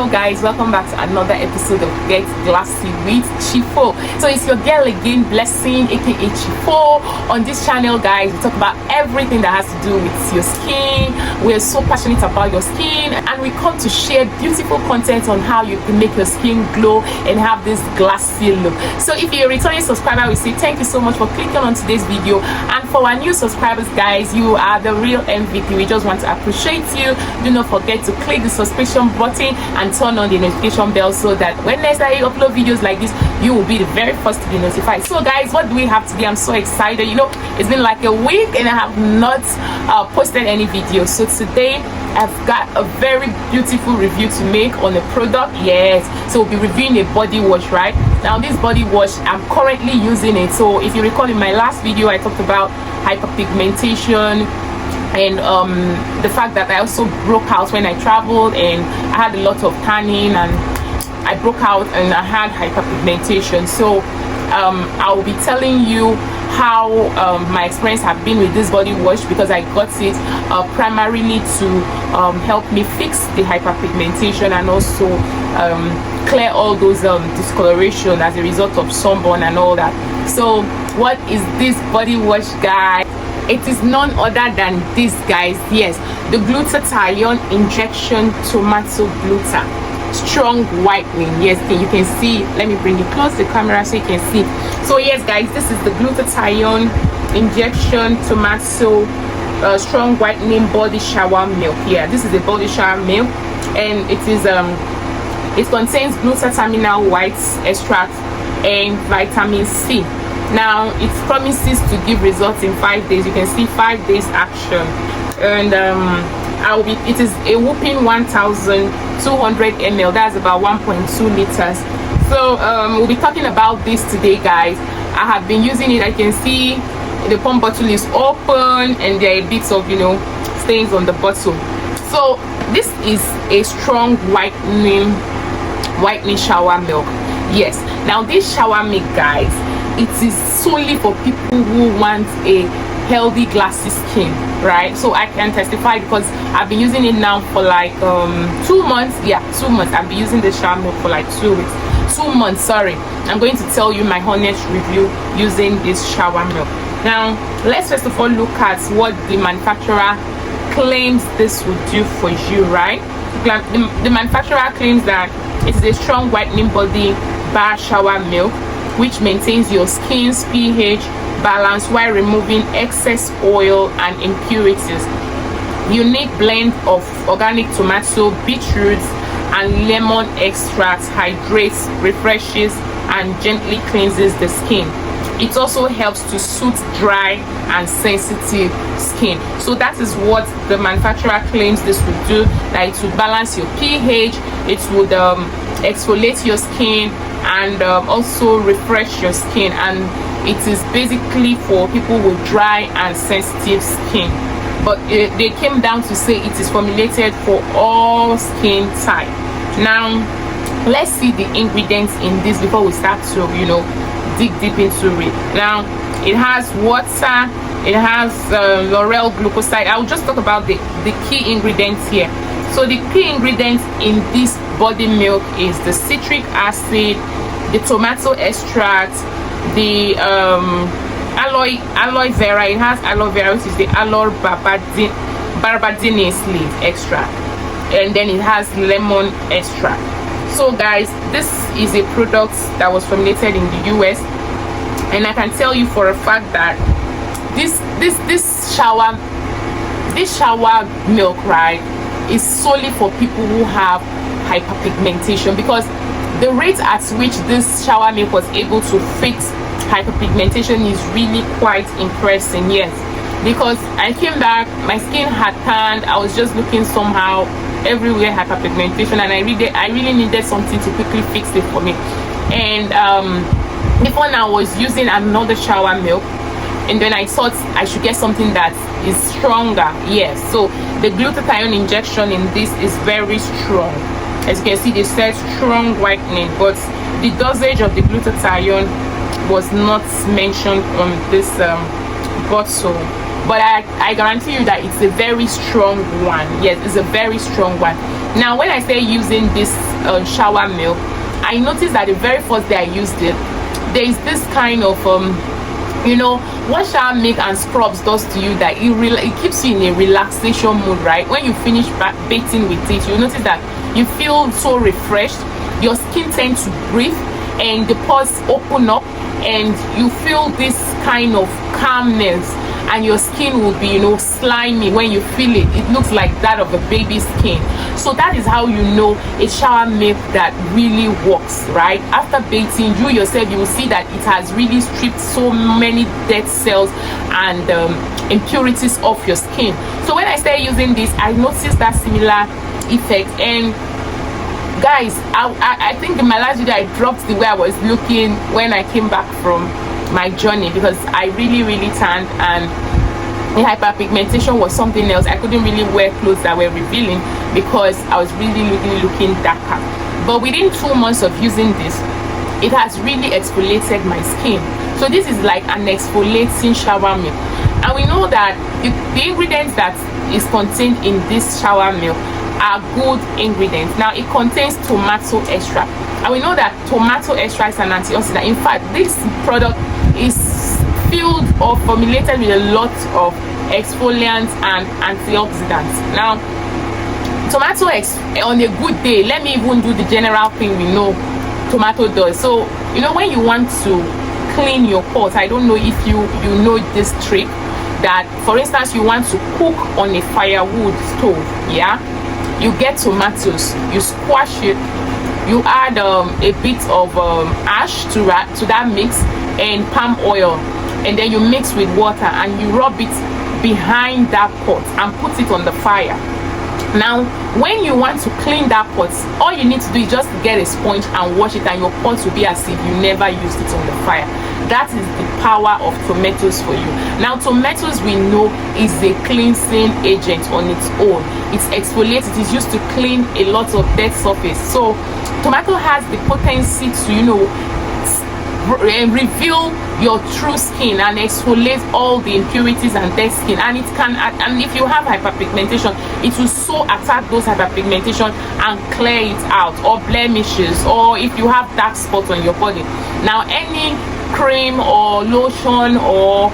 Hello guys, welcome back to another episode of Get Glassy with Chifo. So it's your girl again, Blessing aka Chifo. On this channel guys, we talk about everything that has to do with your skin. We're so passionate about your skin and we come to share beautiful content on how you can make your skin glow and have this glassy look. So if you're a returning subscriber, we say thank you so much for clicking on today's video. And for our new subscribers guys, you are the real MVP. We just want to appreciate you. Do not forget to click the subscription button and turn on the notification bell so that when next I upload videos like this, you will be the very first to be notified. So guys, what do we have today? I'm so excited. You know, it's been like a week and I have not posted any videos. So today I've got a very beautiful review to make on a product. Yes, so we'll be reviewing a body wash. Right now, this body wash, I'm currently using it. So if you recall, in my last video I talked about hyperpigmentation and the fact that I also broke out when I traveled and I had a lot of tanning and I broke out and I had hyperpigmentation. So I will be telling you how my experience have been with this body wash, because I got it primarily to help me fix the hyperpigmentation and also clear all those discoloration as a result of sunburn and all that. So what is this body wash, guys? It is none other than this, guys. Yes, the Glutathione injection tomato gluta strong whitening. Yes, you can see. Let me bring it close to the camera so you can see. So yes guys, this is the Glutathione injection tomato strong whitening body shower milk. Yeah, this is a body shower milk and it is it contains glutathione white extract and vitamin C. Now it promises to give results in 5 days. You can see 5 days action, and it is a whopping 1,200 ml. That's about 1.2 liters. So we'll be talking about this today, guys. I have been using it. I can see the pump bottle is open and there are bits of, you know, stains on the bottle. So this is a strong whitening shower milk. Yes, now this shower milk, guys, it is solely for people who want a healthy glassy skin, right? So I can testify because I've been using it now for like 2 months. Yeah, 2 months. I've been using the shower milk for like 2 weeks. 2 months, sorry. I'm going to tell you my honest review using this shower milk. Now let's first of all look at what the manufacturer claims this will do for you, right? The manufacturer claims that it is a strong whitening body bar shower milk which maintains your skin's pH balance while removing excess oil and impurities. Unique blend of organic tomato, beetroots and lemon extracts hydrates, refreshes and gently cleanses the skin. It also helps to soothe dry and sensitive skin. So that is what the manufacturer claims this would do, that it would balance your pH, it would exfoliate your skin and also refresh your skin, and it is basically for people with dry and sensitive skin. But they came down to say it is formulated for all skin type. Now let's see the ingredients in this before we start to, you know, dig deep into it. Now it has water, it has L'Oreal glucoside. I'll just talk about the key ingredients here. So the key ingredients in this body milk is the citric acid, the tomato extract, the aloe vera. It has aloe vera, which is the aloe barbadines leaf extract, and then it has lemon extract. So guys, this is a product that was formulated in the US, and I can tell you for a fact that this shower milk, right, is solely for people who have hyperpigmentation, because the rate at which this shower milk was able to fix hyperpigmentation is really quite impressive. Yes, because I came back, my skin had tanned, I was just looking somehow everywhere hyperpigmentation, and I really needed something to quickly fix it for me. And before now I was using another shower milk, and then I thought I should get something that is stronger. Yes, so the glutathione injection in this is very strong. As you can see, they said strong whitening, but the dosage of the glutathione was not mentioned on this bottle. but I guarantee you that it's a very strong one. Yes, it's a very strong one. Now when I say using this shower milk, I noticed that the very first day I used it, there is this kind of you know what shower milk and scrubs does to you, that it keeps you in a relaxation mood, right? When you finish bathing with it, you notice that you feel so refreshed, your skin tends to breathe, and the pores open up, and you feel this kind of calmness, and your skin will be, you know, slimy. When you feel it, it looks like that of a baby's skin. So that is how you know a shower milk that really works, right? After bathing, you yourself, you will see that it has really stripped so many dead cells and impurities off your skin. So when I started using this, I noticed that similar effect. And guys, I think in my last video I dropped the way I was looking when I came back from my journey, because I really tanned, and the hyperpigmentation was something else. I couldn't really wear clothes that were revealing because I was really looking darker. But within 2 months of using this, it has really exfoliated my skin. So this is like an exfoliating shower milk, and we know that the ingredients that is contained in this shower milk are good ingredients. Now it contains tomato extract, and we know that tomato extract is an antioxidant. In fact, this product is filled or formulated with a lot of exfoliants and antioxidants. Now tomato on a good day, let me even do the general thing we know tomato does. So you know, when you want to clean your pot, I don't know if you know this trick, that for instance you want to cook on a firewood stove, yeah, you get tomatoes, you squash it, you add a bit of ash to that mix, and palm oil, and then you mix with water, and you rub it behind that pot and put it on the fire. Now when you want to clean that pot, all you need to do is just get a sponge and wash it, and your pot will be as if you never used it on the fire. That is the power of tomatoes for you. Now tomatoes, we know, is a cleansing agent on its own. It's exfoliates, it is used to clean a lot of dead surface. So tomato has the potency to, you know, reveal your true skin and exfoliate all the impurities and dead skin. And it can, and if you have hyperpigmentation, it will so attack those hyperpigmentation and clear it out, or blemishes, or if you have dark spots on your body. Now any cream or lotion or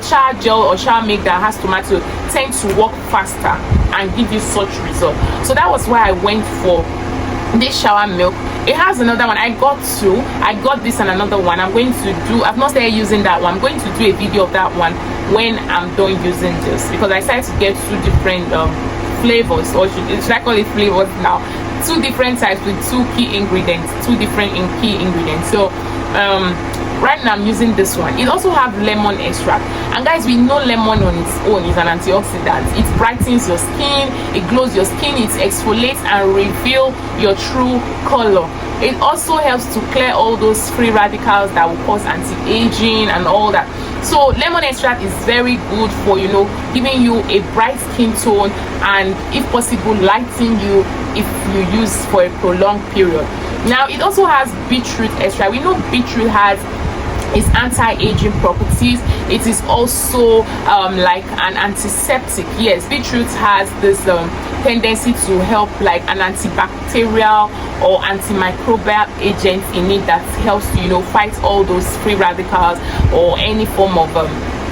shower gel or shower milk that has tomato tend to work faster and give you such result. So that was why I went for this shower milk. It has another one. I got this and another one. I've not started using that one. I'm going to do a video of that one when I'm done using this, because I started to get 2 different flavors, or should I call it flavors now, 2 different types with 2 key ingredients, 2 different key ingredients. So right now I'm using this one. It also have lemon extract, and guys, we know lemon on its own is an antioxidant. It brightens your skin, it glows your skin, it exfoliates and reveal your true color. It also helps to clear all those free radicals that will cause anti-aging and all that. So lemon extract is very good for, you know, giving you a bright skin tone, and if possible lighting you if you use for a prolonged period. Now it also has beetroot extract. We know beetroot has its anti-aging properties. It is also like an antiseptic. Yes, beetroot has this tendency to help like an antibacterial or antimicrobial agent in it that helps to, you know, fight all those free radicals or any form of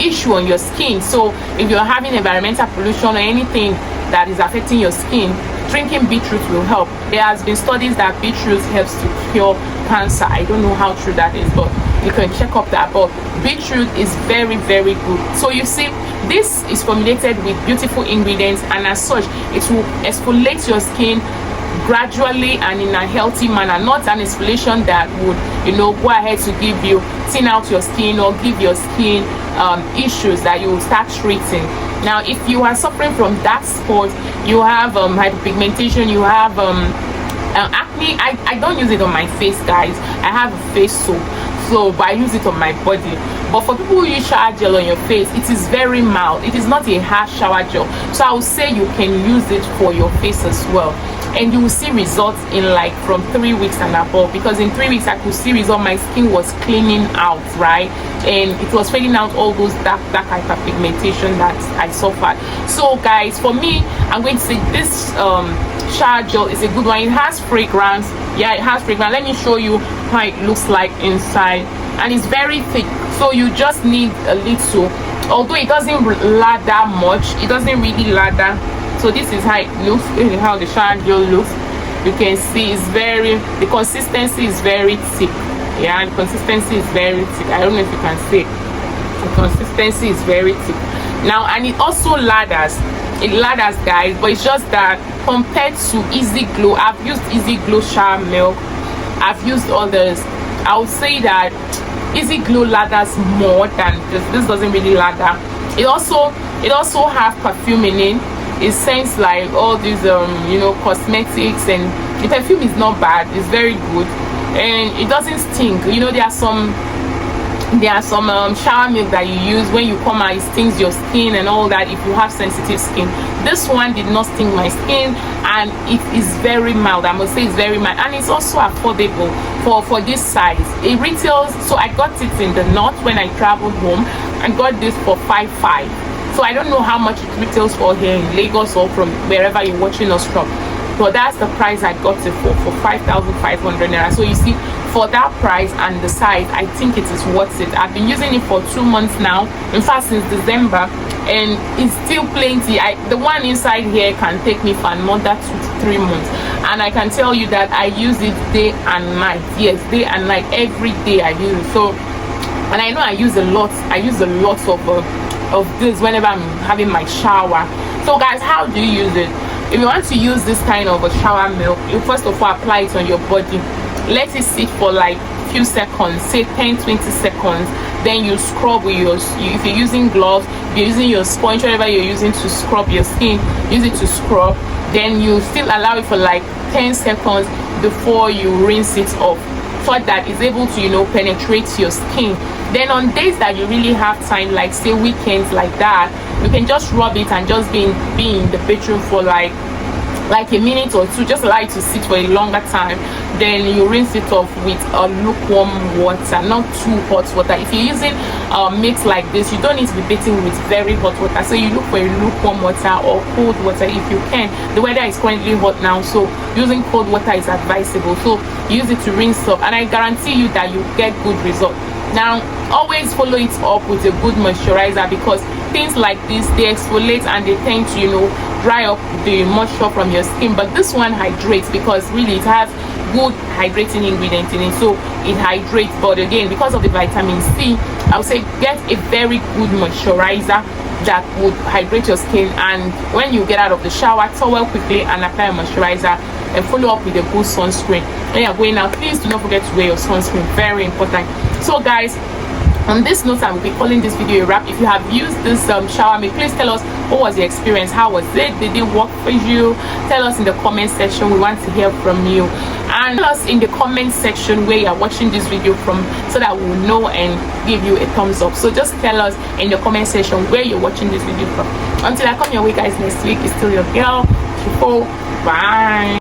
issue on your skin. So if you're having environmental pollution or anything that is affecting your skin, drinking beetroot will help. There has been studies that beetroot helps to cure cancer. I don't know how true that is, but you can check up that. But beetroot is very good. So you see, this is formulated with beautiful ingredients, and as such it will exfoliate your skin gradually and in a healthy manner, not an exfoliation that would, you know, go ahead to give you thin out your skin or give your skin issues that you will start treating. Now if you are suffering from dark spots, you have hyperpigmentation, you have acne, I don't use it on my face, guys. I have a face soap, so but I use it on my body. But for people who use shower gel on your face, it is very mild. It is not a harsh shower gel, so I would say you can use it for your face as well. and you will see results in like from 3 weeks and above, because in 3 weeks I could see results. My skin was cleaning out, right, and it was fading out all those dark hyperpigmentation that I suffered. So guys, for me, I'm going to say this shower gel is a good one. It has fragrance. Yeah, it has fragrance. Let me show you how it looks like inside, and it's very thick, so you just need a little, although it doesn't lather much. It doesn't really lather. So this is how it looks. This is how the shower gel looks. You can see it's the consistency is very thick. Yeah, the consistency is very thick. I don't know if you can see it. The consistency is very thick now, and it also lathers. It lathers, guys, but it's just that compared to Easy Glow, I've used Easy Glow shower milk, I've used others, I would say that Easy Glow lathers more than this doesn't really lather. It also have perfume in it. It scents like all these cosmetics, and the perfume is not bad. It's very good, and it doesn't stink. There are some shower milk that you use when you come out, it stings your skin and all that if you have sensitive skin. This one did not sting my skin, and it is very mild. I must say it's very mild, and it's also affordable for this size. It retails, so I got it in the north when I traveled home. I got this for 5.5. So I don't know how much it retails for here in Lagos or from wherever you're watching us from, but that's the price I got it for 5,500 naira. So you see, for that price and the size, I think it is worth it. I've been using it for 2 months now, in fact since December, and it's still plenty. The one inside here can take me for another 2 to 3 months, and I can tell you that I use it day and night. Yes, day and night, every day I use it. So, and I know I use a lot of this whenever I'm having my shower. So guys, how do you use it? If you want to use this kind of a shower milk, you first of all apply it on your body, let it sit for like few seconds, say 10-20 seconds. Then you scrub with if you're using gloves, if you're using your sponge, whatever you're using to scrub your skin, use it to scrub. Then you still allow it for like 10 seconds before you rinse it off, so that it's able to penetrate your skin. Then on days that you really have time, like say weekends like that, you can just rub it and just be in the bedroom for like a minute or two. Just allow it to sit for a longer time. Then you rinse it off with a lukewarm water, not too hot water. If you're using a mix like this, you don't need to be bathing with very hot water, so you look for a lukewarm water or cold water if you can. The weather is currently hot now, so using cold water is advisable. So use it to rinse off, and I guarantee you that you get good results. Now always follow it up with a good moisturizer, because things like this, they exfoliate and they tend to dry up the moisture from your skin, but this one hydrates, because really it has good hydrating ingredients in it, so it hydrates. But again, because of the vitamin C, I would say get a very good moisturizer that would hydrate your skin, and when you get out of the shower, towel quickly and apply a moisturizer, and follow up with a good sunscreen. When you're going out, please do not forget to wear your sunscreen, very important. So guys, on this note, I will be calling this video a wrap. If you have used this shower milk, please tell us, what was the experience? How was it? Did it work for you? Tell us in the comment section. We want to hear from you, and tell us in the comment section where you are watching this video from, so that we'll know and give you a thumbs up. So just tell us in the comment section where you're watching this video from. Until I come your way, guys, next week, it's still your girl Chifo. Bye.